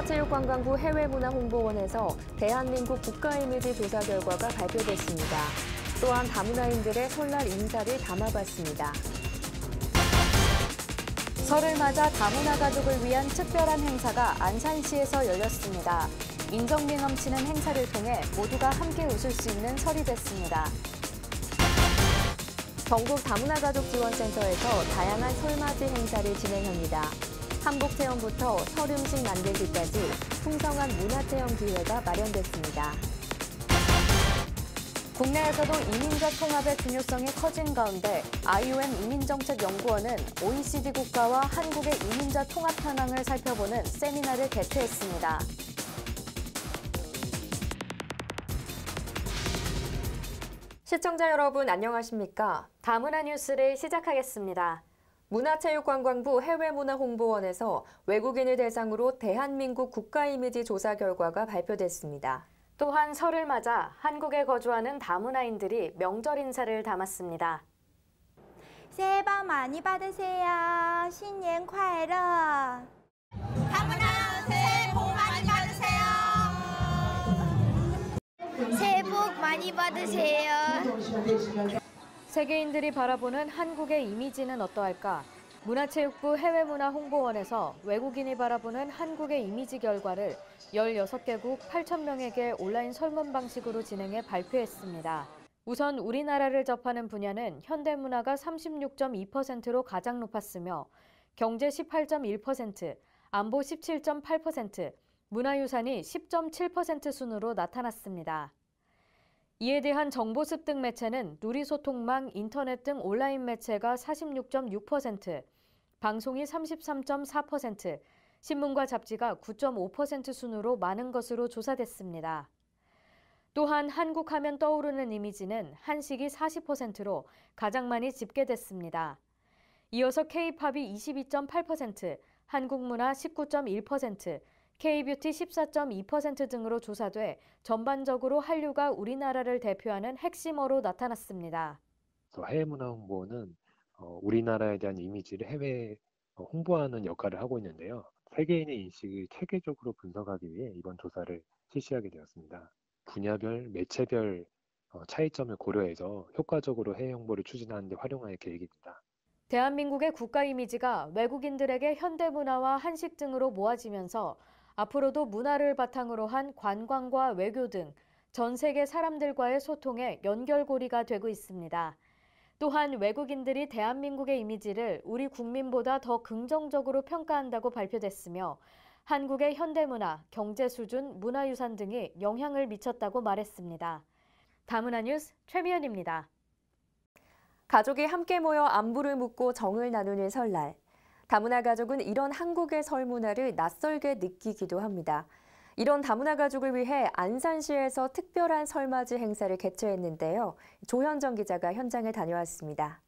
문화체육관광부 해외문화홍보원에서 대한민국 국가이미지 조사 결과가 발표됐습니다. 또한 다문화인들의 설날 인사를 담아봤습니다. 설을 맞아 다문화 가족을 위한 특별한 행사가 안산시에서 열렸습니다. 인정미 넘치는 행사를 통해 모두가 함께 웃을 수 있는 설이 됐습니다. 전국 다문화가족지원센터에서 다양한 설맞이 행사를 진행합니다. 한복체험부터 설 음식 만들기까지 풍성한 문화체험 기회가 마련됐습니다. 국내에서도 이민자 통합의 중요성이 커진 가운데 IOM 이민정책연구원은 OECD 국가와 한국의 이민자 통합 현황을 살펴보는 세미나를 개최했습니다. 시청자 여러분 안녕하십니까? 다문화 뉴스를 시작하겠습니다. 문화체육관광부 해외문화홍보원에서 외국인을 대상으로 대한민국 국가이미지 조사 결과가 발표됐습니다. 또한 설을 맞아 한국에 거주하는 다문화인들이 명절 인사를 담았습니다. 새해 복 많이 받으세요. 신년 快乐. 다문화 새해 복 많이 받으세요. 새해 복 많이 받으세요. 세계인들이 바라보는 한국의 이미지는 어떠할까? 문화체육부 해외문화홍보원에서 외국인이 바라보는 한국의 이미지 결과를 16개국 8,000명에게 온라인 설문 방식으로 진행해 발표했습니다. 우선 우리나라를 접하는 분야는 현대문화가 36.2%로 가장 높았으며 경제 18.1%, 안보 17.8%, 문화유산이 10.7% 순으로 나타났습니다. 이에 대한 정보 습득 매체는 누리소통망, 인터넷 등 온라인 매체가 46.6%, 방송이 33.4%, 신문과 잡지가 9.5% 순으로 많은 것으로 조사됐습니다. 또한 한국 하면 떠오르는 이미지는 한식이 40%로 가장 많이 집계됐습니다. 이어서 K-팝이 22.8%, 한국문화 19.1%, K-뷰티 14.2% 등으로 조사돼 전반적으로 한류가 우리나라를 대표하는 핵심어로 나타났습니다. 해외문화홍보는 우리나라에 대한 이미지를 해외에 홍보하는 역할을 하고 있는데요. 세계인의 인식을 체계적으로 분석하기 위해 이번 조사를 실시하게 되었습니다. 분야별, 매체별 차이점을 고려해서 효과적으로 해외 홍보를 추진하는 데 활용할 계획입니다. 대한민국의 국가 이미지가 외국인들에게 현대문화와 한식 등으로 모아지면서 앞으로도 문화를 바탕으로 한 관광과 외교 등 전 세계 사람들과의 소통의 연결고리가 되고 있습니다. 또한 외국인들이 대한민국의 이미지를 우리 국민보다 더 긍정적으로 평가한다고 발표됐으며 한국의 현대문화, 경제 수준, 문화유산 등이 영향을 미쳤다고 말했습니다. 다문화 뉴스 최미연입니다. 가족이 함께 모여 안부를 묻고 정을 나누는 설날. 다문화 가족은 이런 한국의 설 문화를 낯설게 느끼기도 합니다. 이런 다문화 가족을 위해 안산시에서 특별한 설맞이 행사를 개최했는데요. 조현정 기자가 현장에 다녀왔습니다.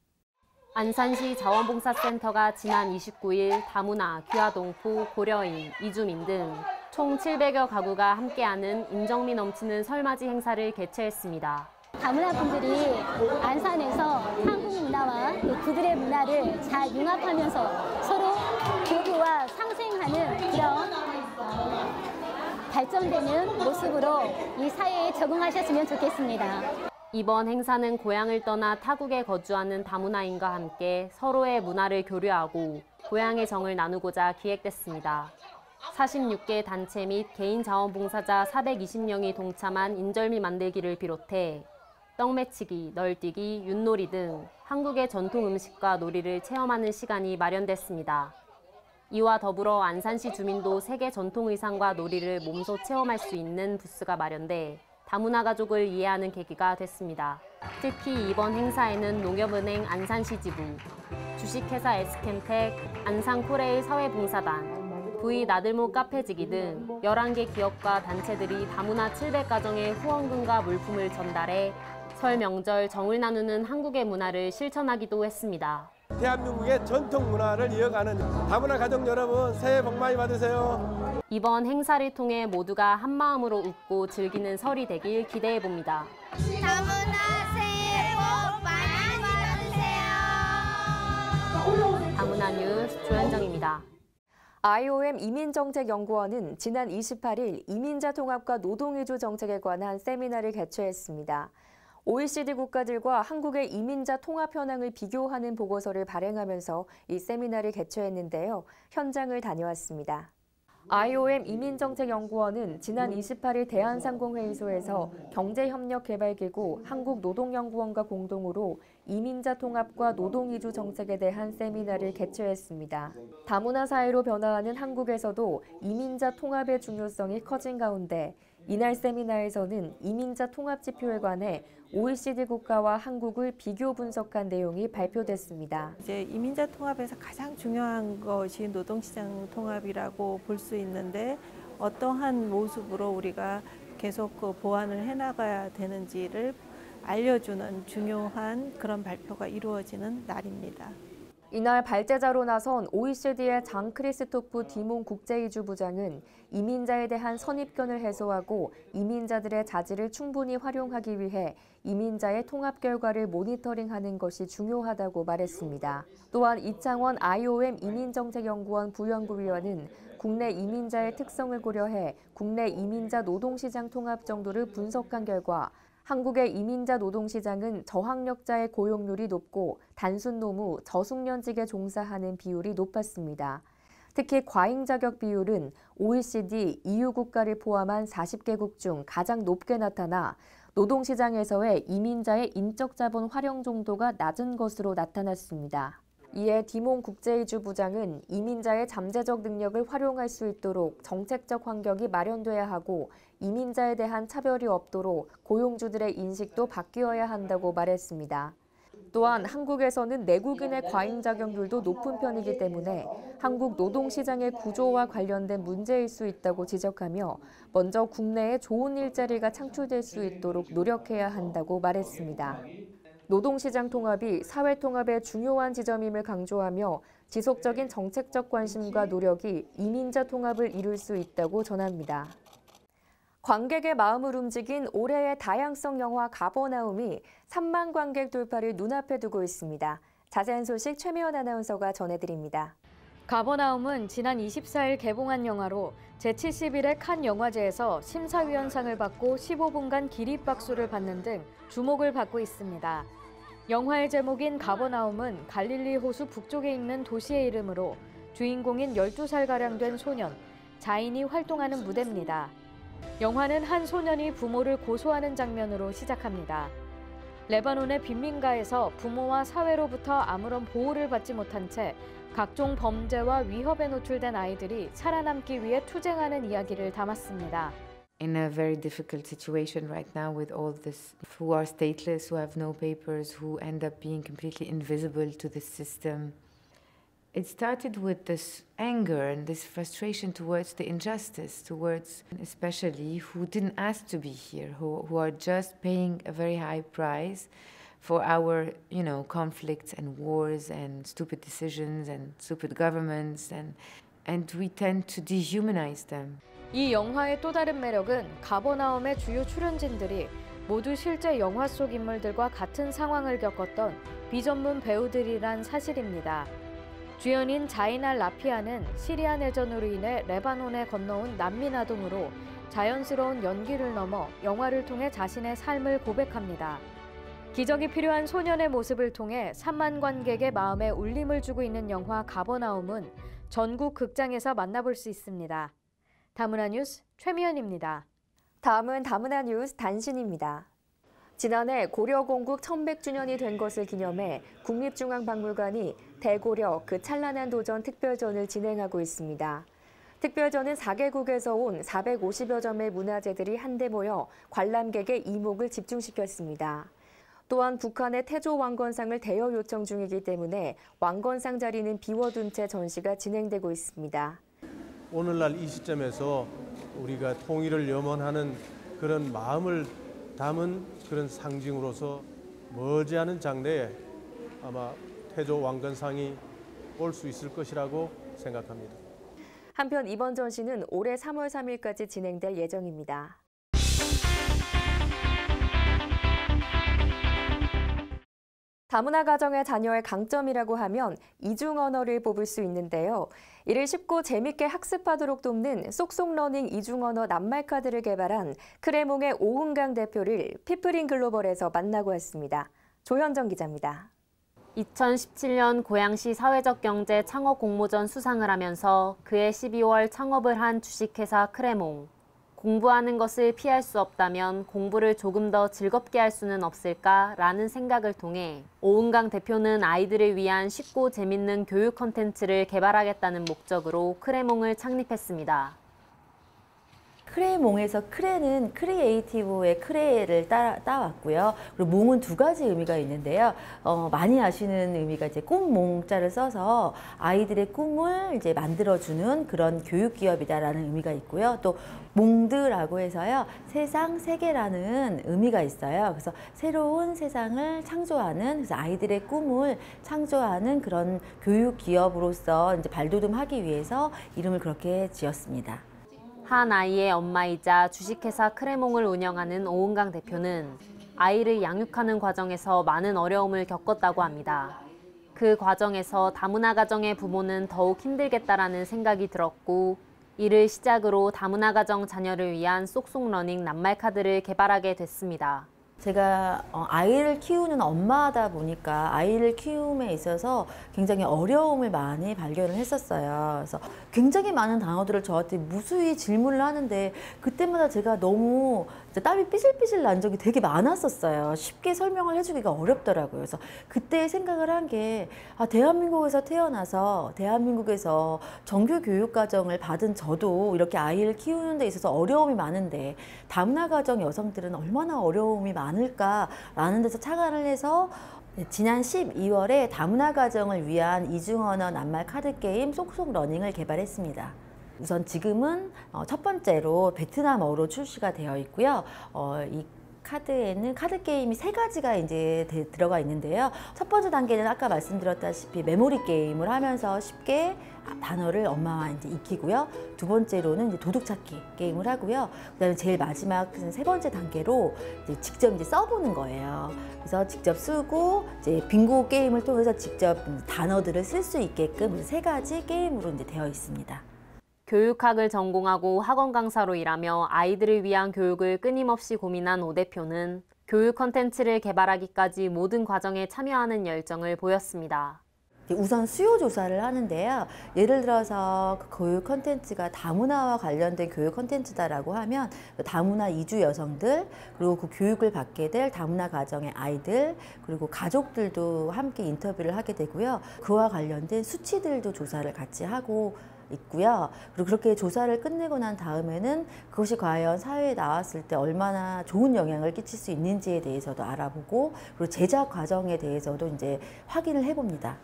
안산시 자원봉사센터가 지난 29일 다문화, 귀화동포, 고려인, 이주민 등 총 700여 가구가 함께하는 인정미 넘치는 설맞이 행사를 개최했습니다. 다문화 분들이 안산에서 한국 문화와 또 그들의 문화를 잘 융합하면서 서로 교류와 상생하는 그런 발전되는 모습으로 이 사회에 적응하셨으면 좋겠습니다. 이번 행사는 고향을 떠나 타국에 거주하는 다문화인과 함께 서로의 문화를 교류하고 고향의 정을 나누고자 기획됐습니다. 46개 단체 및 개인 자원봉사자 420명이 동참한 인절미 만들기를 비롯해 떡매치기, 널뛰기, 윷놀이 등 한국의 전통 음식과 놀이를 체험하는 시간이 마련됐습니다. 이와 더불어 안산시 주민도 세계 전통 의상과 놀이를 몸소 체험할 수 있는 부스가 마련돼 다문화 가족을 이해하는 계기가 됐습니다. 특히 이번 행사에는 농협은행 안산시 지부, 주식회사 S캠텍, 안산코레일 사회봉사단, V 나들모 카페지기 등 11개 기업과 단체들이 다문화 700가정에 후원금과 물품을 전달해 설 명절 정을 나누는 한국의 문화를 실천하기도 했습니다. 대한민국의 전통 문화를 이어가는 다문화 가족 여러분 새해 복 많이 받으세요. 이번 행사를 통해 모두가 한마음으로 웃고 즐기는 설이 되길 기대해봅니다. 다문화 새해 복 많이 받으세요. 다문화 뉴스 조현정입니다. IOM 이민정책연구원은 지난 28일 이민자 통합과 노동이주 정책에 관한 세미나를 개최했습니다. OECD 국가들과 한국의 이민자 통합 현황을 비교하는 보고서를 발행하면서 이 세미나를 개최했는데요. 현장을 다녀왔습니다. IOM 이민정책연구원은 지난 28일 대한상공회의소에서 경제협력개발기구 한국노동연구원과 공동으로 이민자 통합과 노동이주 정책에 대한 세미나를 개최했습니다. 다문화 사회로 변화하는 한국에서도 이민자 통합의 중요성이 커진 가운데 이날 세미나에서는 이민자 통합 지표에 관해 OECD 국가와 한국을 비교 분석한 내용이 발표됐습니다. 이제 이민자 통합에서 가장 중요한 것이 노동시장 통합이라고 볼 수 있는데 어떠한 모습으로 우리가 계속 보완을 해나가야 되는지를 알려주는 중요한 그런 발표가 이루어지는 날입니다. 이날 발제자로 나선 OECD의 장 크리스토프 디몬 국제이주 부장은 이민자에 대한 선입견을 해소하고 이민자들의 자질을 충분히 활용하기 위해 이민자의 통합 결과를 모니터링하는 것이 중요하다고 말했습니다. 또한 이창원 IOM 이민정책연구원 부연구위원은 국내 이민자의 특성을 고려해 국내 이민자 노동시장 통합 정도를 분석한 결과 한국의 이민자 노동시장은 저학력자의 고용률이 높고 단순 노무, 저숙련직에 종사하는 비율이 높았습니다. 특히 과잉 자격 비율은 OECD EU 국가를 포함한 40개국 중 가장 높게 나타나 노동시장에서의 이민자의 인적 자본 활용 정도가 낮은 것으로 나타났습니다. 이에 디몬 국제이주 부장은 이민자의 잠재적 능력을 활용할 수 있도록 정책적 환경이 마련돼야 하고 이민자에 대한 차별이 없도록 고용주들의 인식도 바뀌어야 한다고 말했습니다. 또한 한국에서는 내국인의 과잉 자격률도 높은 편이기 때문에 한국 노동시장의 구조와 관련된 문제일 수 있다고 지적하며 먼저 국내에 좋은 일자리가 창출될 수 있도록 노력해야 한다고 말했습니다. 노동시장 통합이 사회 통합의 중요한 지점임을 강조하며 지속적인 정책적 관심과 노력이 이민자 통합을 이룰 수 있다고 전합니다. 관객의 마음을 움직인 올해의 다양성 영화 가버나움이 3만 관객 돌파를 눈앞에 두고 있습니다. 자세한 소식 최미연 아나운서가 전해드립니다. 가버나움은 지난 24일 개봉한 영화로 제71회 칸 영화제에서 심사위원상을 받고 15분간 기립박수를 받는 등 주목을 받고 있습니다. 영화의 제목인 가버나움은 갈릴리 호수 북쪽에 있는 도시의 이름으로 주인공인 12살가량 된 소년, 자인이 활동하는 무대입니다. 영화는 한 소년이 부모를 고소하는 장면으로 시작합니다. 레바논의 빈민가에서 부모와 사회로부터 아무런 보호를 받지 못한 채 각종 범죄와 위협에 노출된 아이들이 살아남기 위해 투쟁하는 이야기를 담았습니다. In a very difficult situation right now with all this who are stateless, who have no papers, who end up being completely invisible to the system. It started with this anger and this frustration towards the injustice, towards especially who didn't ask to be here, who are just paying a very high price for our, conflicts and wars and stupid decisions and stupid governments, and we tend to dehumanize them. 이 영화의 또 다른 매력은 가버나움의 주요 출연진들이 모두 실제 영화 속 인물들과 같은 상황을 겪었던 비전문 배우들이란 사실입니다. 주연인 자인 알 라피아는 시리아 내전으로 인해 레바논에 건너온 난민 아동으로 자연스러운 연기를 넘어 영화를 통해 자신의 삶을 고백합니다. 기적이 필요한 소년의 모습을 통해 3만 관객의 마음에 울림을 주고 있는 영화 가버나움은 전국 극장에서 만나볼 수 있습니다. 다문화 뉴스 최미연입니다. 다음은 다문화 뉴스 단신입니다. 지난해 고려 건국 1100주년이 된 것을 기념해 국립중앙박물관이 대고려 그 찬란한 도전 특별전을 진행하고 있습니다. 특별전은 4개국에서 온 450여 점의 문화재들이 한데 모여 관람객의 이목을 집중시켰습니다. 또한 북한의 태조 왕건상을 대여 요청 중이기 때문에 왕건상 자리는 비워둔 채 전시가 진행되고 있습니다. 오늘날 이 시점에서 우리가 통일을 염원하는 그런 마음을 담은 그런 상징으로서 머지않은 장래에 아마 태조 왕건상이 올 수 있을 것이라고 생각합니다. 한편 이번 전시는 올해 3월 3일까지 진행될 예정입니다. 다문화 가정의 자녀의 강점이라고 하면 이중 언어를 뽑을 수 있는데요. 이를 쉽고 재밌게 학습하도록 돕는 쏙쏙러닝 이중 언어 낱말 카드를 개발한 크레몽의 오은강 대표를 피플인 글로벌에서 만나고 왔습니다. 조현정 기자입니다. 2017년 고양시 사회적 경제 창업 공모전 수상을 하면서 그해 12월 창업을 한 주식회사 크레몽. 공부하는 것을 피할 수 없다면 공부를 조금 더 즐겁게 할 수는 없을까라는 생각을 통해 오은강 대표는 아이들을 위한 쉽고 재밌는 교육 콘텐츠를 개발하겠다는 목적으로 크레몽을 창립했습니다. 크레몽에서 크레는 크리에이티브의 크레를 따왔고요. 그리고 몽은 두 가지 의미가 있는데요. 많이 아시는 의미가 이제 꿈몽자를 써서 아이들의 꿈을 이제 만들어주는 그런 교육 기업이다라는 의미가 있고요. 또 몽드라고 해서요. 세상, 세계라는 의미가 있어요. 그래서 새로운 세상을 창조하는, 그래서 아이들의 꿈을 창조하는 그런 교육 기업으로서 이제 발돋움하기 위해서 이름을 그렇게 지었습니다. 한 아이의 엄마이자 주식회사 크레몽을 운영하는 오은강 대표는 아이를 양육하는 과정에서 많은 어려움을 겪었다고 합니다. 그 과정에서 다문화 가정의 부모는 더욱 힘들겠다라는 생각이 들었고 이를 시작으로 다문화 가정 자녀를 위한 쏙쏙러닝 낱말 카드를 개발하게 됐습니다. 제가 아이를 키우는 엄마다 보니까 아이를 키움에 있어서 굉장히 어려움을 많이 발견을 했었어요. 그래서 굉장히 많은 단어들을 저한테 무수히 질문을 하는데 그때마다 제가 너무 땀이 삐질삐질 난 적이 되게 많았었어요. 쉽게 설명을 해주기가 어렵더라고요. 그래서 그때 생각을 한 게 대한민국에서 태어나서 대한민국에서 정규 교육 과정을 받은 저도 이렇게 아이를 키우는 데 있어서 어려움이 많은데 다문화 가정 여성들은 얼마나 어려움이 많을까라는 데서 착안을 해서 지난 12월에 다문화 가정을 위한 이중언어 낱말 카드 게임 쏙쏙러닝을 개발했습니다. 우선 지금은 첫 번째로 베트남어로 출시가 되어 있고요. 이 카드에는 카드 게임이 3가지가 이제 들어가 있는데요. 첫 번째 단계는 아까 말씀드렸다시피 메모리 게임을 하면서 쉽게 단어를 엄마와 이제 익히고요. 두 번째로는 이제 도둑 찾기 게임을 하고요. 그다음에 제일 마지막 3번째 단계로 이제 직접 이제 써보는 거예요. 그래서 직접 쓰고 이제 빙고 게임을 통해서 직접 단어들을 쓸 수 있게끔 3가지 게임으로 이제 되어 있습니다. 교육학을 전공하고 학원 강사로 일하며 아이들을 위한 교육을 끊임없이 고민한 오 대표는 교육 콘텐츠를 개발하기까지 모든 과정에 참여하는 열정을 보였습니다. 우선 수요 조사를 하는데요. 예를 들어서 그 교육 콘텐츠가 다문화와 관련된 교육 콘텐츠다라고 하면 다문화 이주 여성들, 그리고 그 교육을 받게 될 다문화 가정의 아이들, 그리고 가족들도 함께 인터뷰를 하게 되고요. 그와 관련된 수치들도 조사를 같이 하고 있고요. 그리고 그렇게 조사를 끝내고 난 다음에는 그것이 과연 사회에 나왔을 때 얼마나 좋은 영향을 끼칠 수 있는지에 대해서도 알아보고, 그리고 제작 과정에 대해서도 이제 확인을 해봅니다.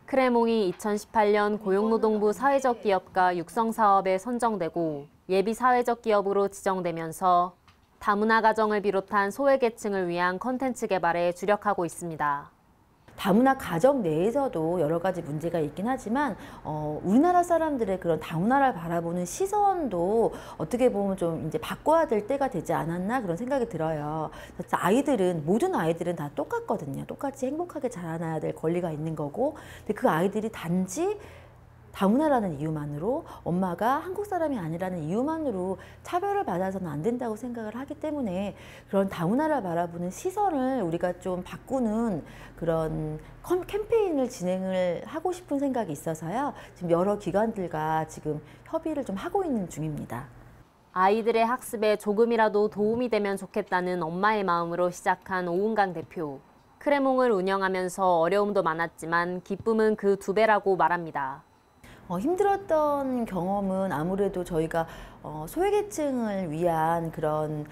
크레몽이 2018년 고용노동부 사회적 기업가 육성 사업에 선정되고 예비 사회적 기업으로 지정되면서 다문화 가정을 비롯한 소외계층을 위한 콘텐츠 개발에 주력하고 있습니다. 다문화 가정 내에서도 여러 가지 문제가 있긴 하지만 우리나라 사람들의 그런 다문화를 바라보는 시선도 어떻게 보면 좀 이제 바꿔야 될 때가 되지 않았나 그런 생각이 들어요. 아이들은, 모든 아이들은 다 똑같거든요. 똑같이 행복하게 자라나야 될 권리가 있는 거고, 근데 그 아이들이 단지 다문화라는 이유만으로, 엄마가 한국 사람이 아니라는 이유만으로 차별을 받아서는 안 된다고 생각을 하기 때문에 그런 다문화를 바라보는 시선을 우리가 좀 바꾸는 그런 캠페인을 진행을 하고 싶은 생각이 있어서요. 지금 여러 기관들과 지금 협의를 좀 하고 있는 중입니다. 아이들의 학습에 조금이라도 도움이 되면 좋겠다는 엄마의 마음으로 시작한 오은강 대표. 크레몽을 운영하면서 어려움도 많았지만 기쁨은 그 2배라고 말합니다. 힘들었던 경험은 아무래도 저희가 소외계층을 위한 그런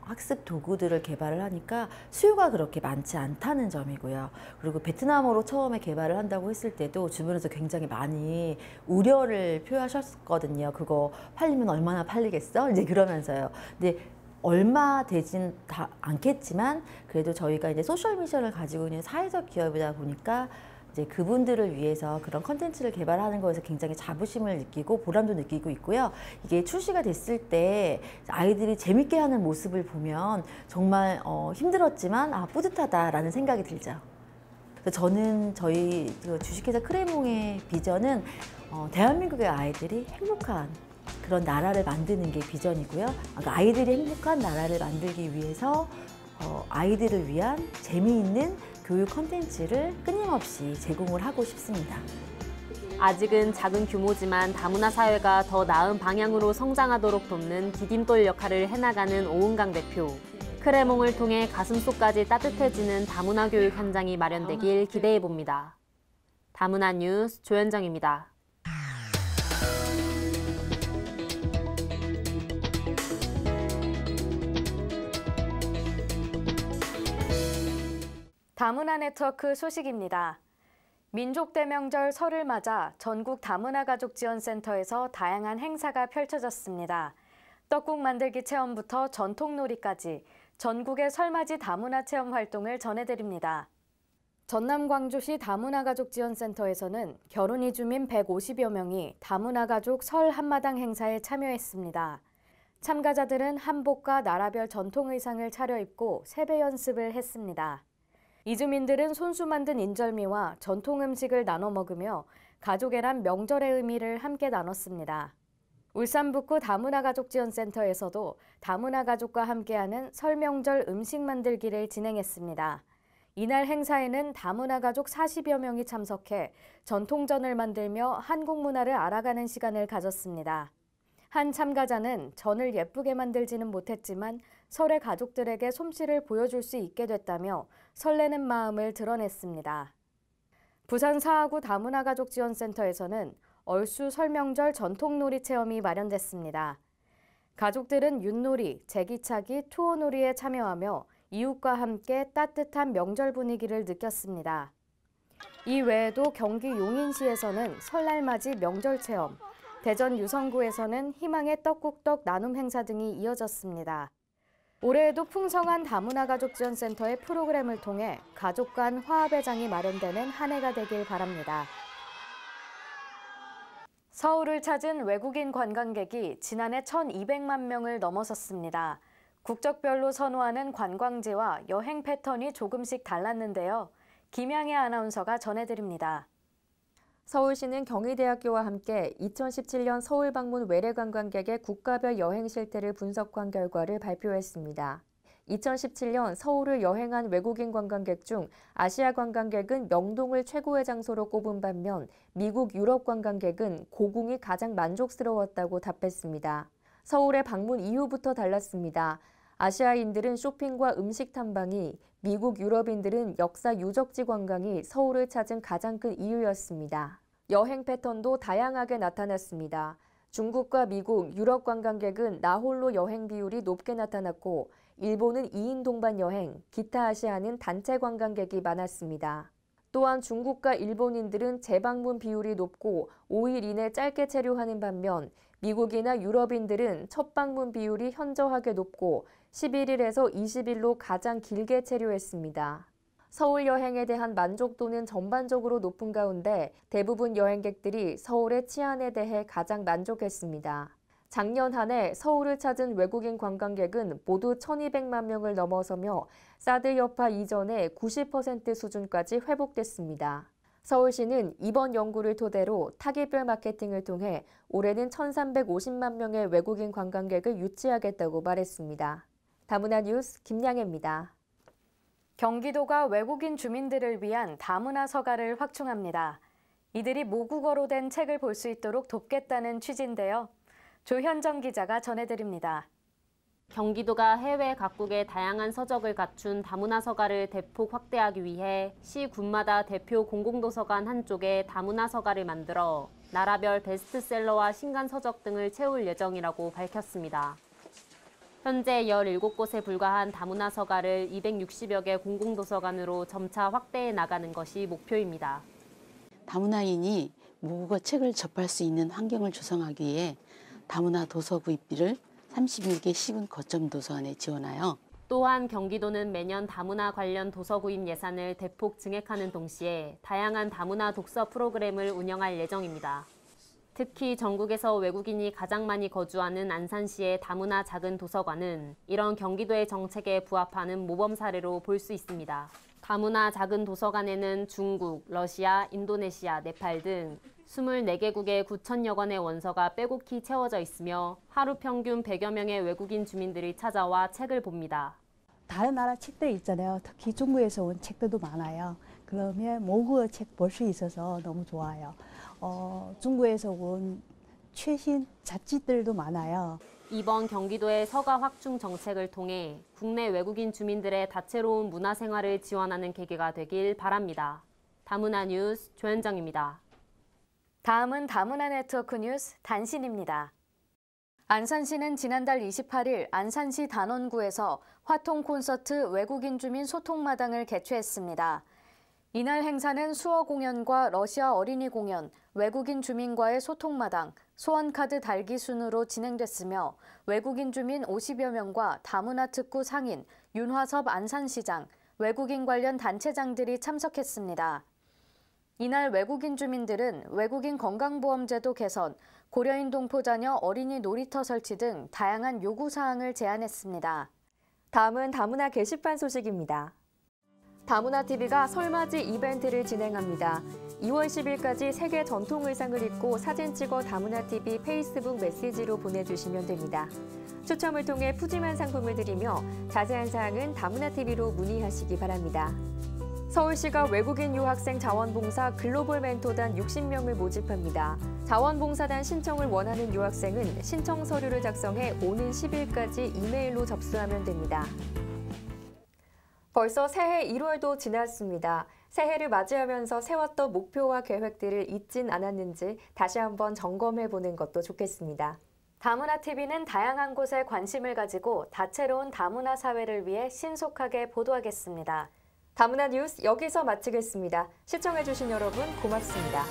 학습 도구들을 개발을 하니까 수요가 그렇게 많지 않다는 점이고요. 그리고 베트남어로 처음에 개발을 한다고 했을 때도 주변에서 굉장히 많이 우려를 표하셨거든요. 그거 팔리면 얼마나 팔리겠어? 이제 그러면서요. 근데 얼마 되진 않겠지만 그래도 저희가 이제 소셜 미션을 가지고 있는 사회적 기업이다 보니까 이제 그분들을 위해서 그런 컨텐츠를 개발하는 것에서 굉장히 자부심을 느끼고 보람도 느끼고 있고요. 이게 출시가 됐을 때 아이들이 재밌게 하는 모습을 보면 정말 힘들었지만 뿌듯하다라는 생각이 들죠. 그래서 저는 저희 주식회사 크레몽의 비전은 대한민국의 아이들이 행복한 그런 나라를 만드는 게 비전이고요. 그러니까 아이들이 행복한 나라를 만들기 위해서 아이들을 위한 재미있는 교육 콘텐츠를 끊임없이 제공을 하고 싶습니다. 아직은 작은 규모지만 다문화 사회가 더 나은 방향으로 성장하도록 돕는 디딤돌 역할을 해나가는 오은강 대표. 크레몽을 통해 가슴속까지 따뜻해지는 다문화 교육 현장이 마련되길 기대해봅니다. 다문화 뉴스 조현정입니다. 다문화 네트워크 소식입니다. 민족대명절 설을 맞아 전국 다문화 가족 지원센터에서 다양한 행사가 펼쳐졌습니다. 떡국 만들기 체험부터 전통놀이까지 전국의 설맞이 다문화 체험 활동을 전해드립니다. 전남 광주시 다문화 가족 지원센터에서는 결혼 이주민 150여 명이 다문화 가족 설 한마당 행사에 참여했습니다. 참가자들은 한복과 나라별 전통 의상을 차려입고 세배 연습을 했습니다. 이주민들은 손수 만든 인절미와 전통 음식을 나눠 먹으며 가족애란 명절의 의미를 함께 나눴습니다. 울산 북구 다문화 가족 지원센터에서도 다문화 가족과 함께하는 설 명절 음식 만들기를 진행했습니다. 이날 행사에는 다문화 가족 40여 명이 참석해 전통전을 만들며 한국 문화를 알아가는 시간을 가졌습니다. 한 참가자는 전을 예쁘게 만들지는 못했지만 설에 가족들에게 솜씨를 보여줄 수 있게 됐다며 설레는 마음을 드러냈습니다. 부산 사하구 다문화 가족 지원센터에서는 얼수 설명절 전통놀이 체험이 마련됐습니다. 가족들은 윷놀이, 제기차기, 투어놀이에 참여하며 이웃과 함께 따뜻한 명절 분위기를 느꼈습니다. 이 외에도 경기 용인시에서는 설날맞이 명절 체험, 대전 유성구에서는 희망의 떡국떡 나눔 행사 등이 이어졌습니다. 올해에도 풍성한 다문화 가족 지원센터의 프로그램을 통해 가족 간 화합의 장이 마련되는 한 해가 되길 바랍니다. 서울을 찾은 외국인 관광객이 지난해 1,200만 명을 넘어섰습니다. 국적별로 선호하는 관광지와 여행 패턴이 조금씩 달랐는데요. 김양혜 아나운서가 전해드립니다. 서울시는 경희대학교와 함께 2017년 서울 방문 외래 관광객의 국가별 여행 실태를 분석한 결과를 발표했습니다. 2017년 서울을 여행한 외국인 관광객 중 아시아 관광객은 명동을 최고의 장소로 꼽은 반면 미국, 유럽 관광객은 고궁이 가장 만족스러웠다고 답했습니다. 서울의 방문 이후부터 달랐습니다. 아시아인들은 쇼핑과 음식 탐방이, 미국, 유럽인들은 역사 유적지 관광이 서울을 찾은 가장 큰 이유였습니다. 여행 패턴도 다양하게 나타났습니다. 중국과 미국, 유럽 관광객은 나홀로 여행 비율이 높게 나타났고 일본은 2인 동반 여행, 기타 아시아는 단체 관광객이 많았습니다. 또한 중국과 일본인들은 재방문 비율이 높고 5일 이내 짧게 체류하는 반면 미국이나 유럽인들은 첫 방문 비율이 현저하게 높고 11일에서 20일로 가장 길게 체류했습니다. 서울 여행에 대한 만족도는 전반적으로 높은 가운데 대부분 여행객들이 서울의 치안에 대해 가장 만족했습니다. 작년 한 해 서울을 찾은 외국인 관광객은 모두 1,200만 명을 넘어서며 사드 여파 이전의 90% 수준까지 회복됐습니다. 서울시는 이번 연구를 토대로 타깃별 마케팅을 통해 올해는 1,350만 명의 외국인 관광객을 유치하겠다고 말했습니다. 다문화 뉴스 김양혜입니다. 경기도가 외국인 주민들을 위한 다문화 서가를 확충합니다. 이들이 모국어로 된 책을 볼 수 있도록 돕겠다는 취지인데요. 조현정 기자가 전해드립니다. 경기도가 해외 각국의 다양한 서적을 갖춘 다문화 서가를 대폭 확대하기 위해 시 군마다 대표 공공도서관 한쪽에 다문화 서가를 만들어 나라별 베스트셀러와 신간 서적 등을 채울 예정이라고 밝혔습니다. 현재 17곳에 불과한 다문화 서가를 260여 개 공공도서관으로 점차 확대해 나가는 것이 목표입니다. 다문화인이 모국어 책을 접할 수 있는 환경을 조성하기 위해 다문화 도서 구입비를 31개 시군 거점 도서관에 지원하여 또한 경기도는 매년 다문화 관련 도서 구입 예산을 대폭 증액하는 동시에 다양한 다문화 독서 프로그램을 운영할 예정입니다. 특히 전국에서 외국인이 가장 많이 거주하는 안산시의 다문화 작은 도서관은 이런 경기도의 정책에 부합하는 모범 사례로 볼 수 있습니다. 다문화 작은 도서관에는 중국, 러시아, 인도네시아, 네팔 등 24개국의 9천여 권의 원서가 빼곡히 채워져 있으며 하루 평균 100여 명의 외국인 주민들이 찾아와 책을 봅니다. 다른 나라 책들 있잖아요. 특히 중국에서 온 책들도 많아요. 그러면 모국어 책 볼 수 있어서 너무 좋아요. 중국에서 온 최신 잡지들도 많아요. 이번 경기도의 서가 확충 정책을 통해 국내 외국인 주민들의 다채로운 문화생활을 지원하는 계기가 되길 바랍니다. 다문화 뉴스 조현정입니다. 다음은 다문화 네트워크 뉴스 단신입니다. 안산시는 지난달 28일 안산시 단원구에서 화통 콘서트 외국인 주민 소통마당을 개최했습니다. 이날 행사는 수어 공연과 러시아 어린이 공연, 외국인 주민과의 소통마당, 소원카드 달기 순으로 진행됐으며 외국인 주민 50여 명과 다문화 특구 상인, 윤화섭 안산시장, 외국인 관련 단체장들이 참석했습니다. 이날 외국인 주민들은 외국인 건강보험제도 개선, 고려인 동포자녀 어린이 놀이터 설치 등 다양한 요구사항을 제안했습니다. 다음은 다문화 게시판 소식입니다. 다문화TV가 설맞이 이벤트를 진행합니다. 2월 10일까지 세계 전통 의상을 입고 사진 찍어 다문화TV 페이스북 메시지로 보내주시면 됩니다. 추첨을 통해 푸짐한 상품을 드리며 자세한 사항은 다문화TV로 문의하시기 바랍니다. 서울시가 외국인 유학생 자원봉사 글로벌 멘토단 60명을 모집합니다. 자원봉사단 신청을 원하는 유학생은 신청 서류를 작성해 오는 10일까지 이메일로 접수하면 됩니다. 벌써 새해 1월도 지났습니다. 새해를 맞이하면서 세웠던 목표와 계획들을 잊진 않았는지 다시 한번 점검해보는 것도 좋겠습니다. 다문화TV는 다양한 곳에 관심을 가지고 다채로운 다문화 사회를 위해 신속하게 보도하겠습니다. 다문화 뉴스 여기서 마치겠습니다. 시청해주신 여러분 고맙습니다.